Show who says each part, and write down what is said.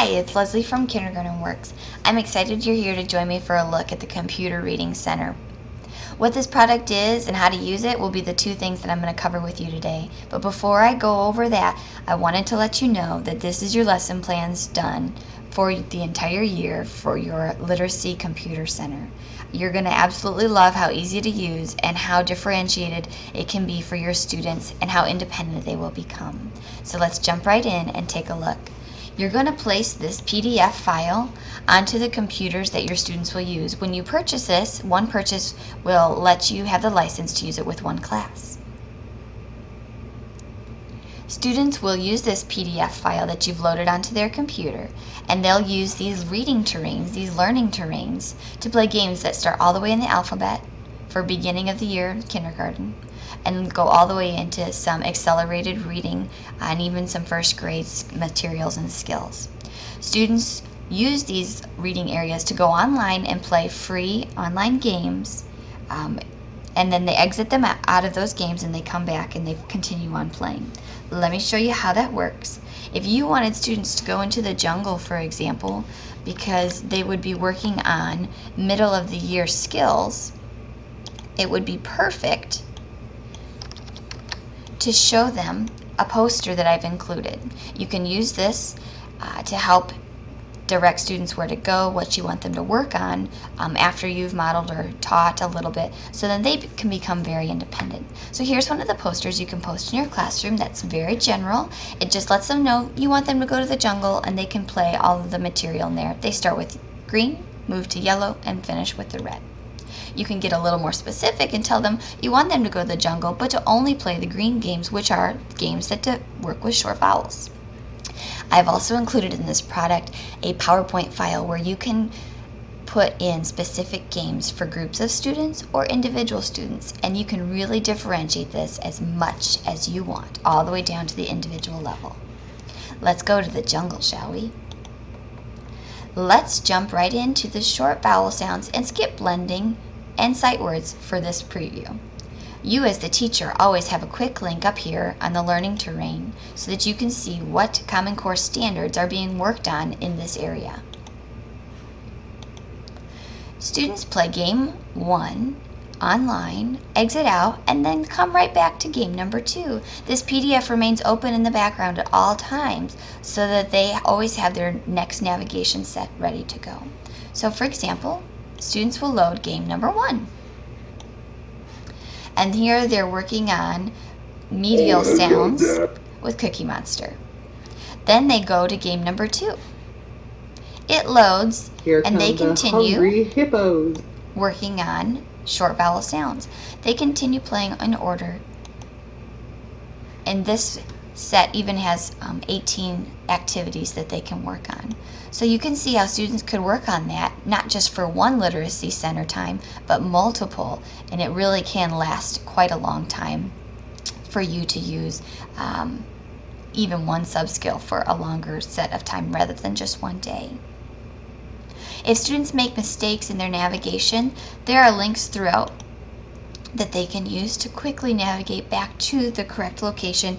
Speaker 1: Hi, it's Leslie from Kindergarten Works. I'm excited you're here to join me for a look at the Computer Reading Center. What this product is and how to use it will be the two things that I'm going to cover with you today. But before I go over that, I wanted to let you know that this is your lesson plans done for the entire year for your Literacy Computer Center. You're going to absolutely love how easy to use and how differentiated it can be for your students and how independent they will become. So let's jump right in and take a look. You're going to place this PDF file onto the computers that your students will use. When you purchase this, one purchase will let you have the license to use it with one class. Students will use this PDF file that you've loaded onto their computer, and they'll use these reading terrains, these learning terrains, to play games that start all the way in the alphabet for beginning of the year kindergarten, and go all the way into some accelerated reading and even some first grade materials and skills. Students use these reading areas to go online and play free online games, and then they exit them out of those games and they come back and they continue on playing. Let me show you how that works. If you wanted students to go into the jungle, for example, because they would be working on middle of the year skills, it would be perfect to show them a poster that I've included. You can use this to help direct students where to go, what you want them to work on after you've modeled or taught a little bit, so then they can become very independent. So here's one of the posters you can post in your classroom that's very general. It just lets them know you want them to go to the jungle and they can play all of the material in there. They start with green, move to yellow, and finish with the red. You can get a little more specific and tell them you want them to go to the jungle, but to only play the green games, which are games that work with short vowels. I've also included in this product a PowerPoint file where you can put in specific games for groups of students or individual students, and you can really differentiate this as much as you want, all the way down to the individual level. Let's go to the jungle, shall we? Let's jump right into the short vowel sounds and skip blending and sight words for this preview. You as the teacher always have a quick link up here on the learning terrain so that you can see what Common Core standards are being worked on in this area. Students play game 1 online, exit out, and then come right back to game number 2. This PDF remains open in the background at all times so that they always have their next navigation set ready to go. So for example, students will load game number 1. And here they're working on medial sounds with Cookie Monster. Then they go to game number 2. It loads, and they continue
Speaker 2: hippos
Speaker 1: working on short vowel sounds. They continue playing in order, and this set even has 18 activities that they can work on. So you can see how students could work on that, not just for one literacy center time, but multiple, and it really can last quite a long time for you to use even one sub-skill for a longer set of time rather than just one day. If students make mistakes in their navigation, there are links throughout that they can use to quickly navigate back to the correct location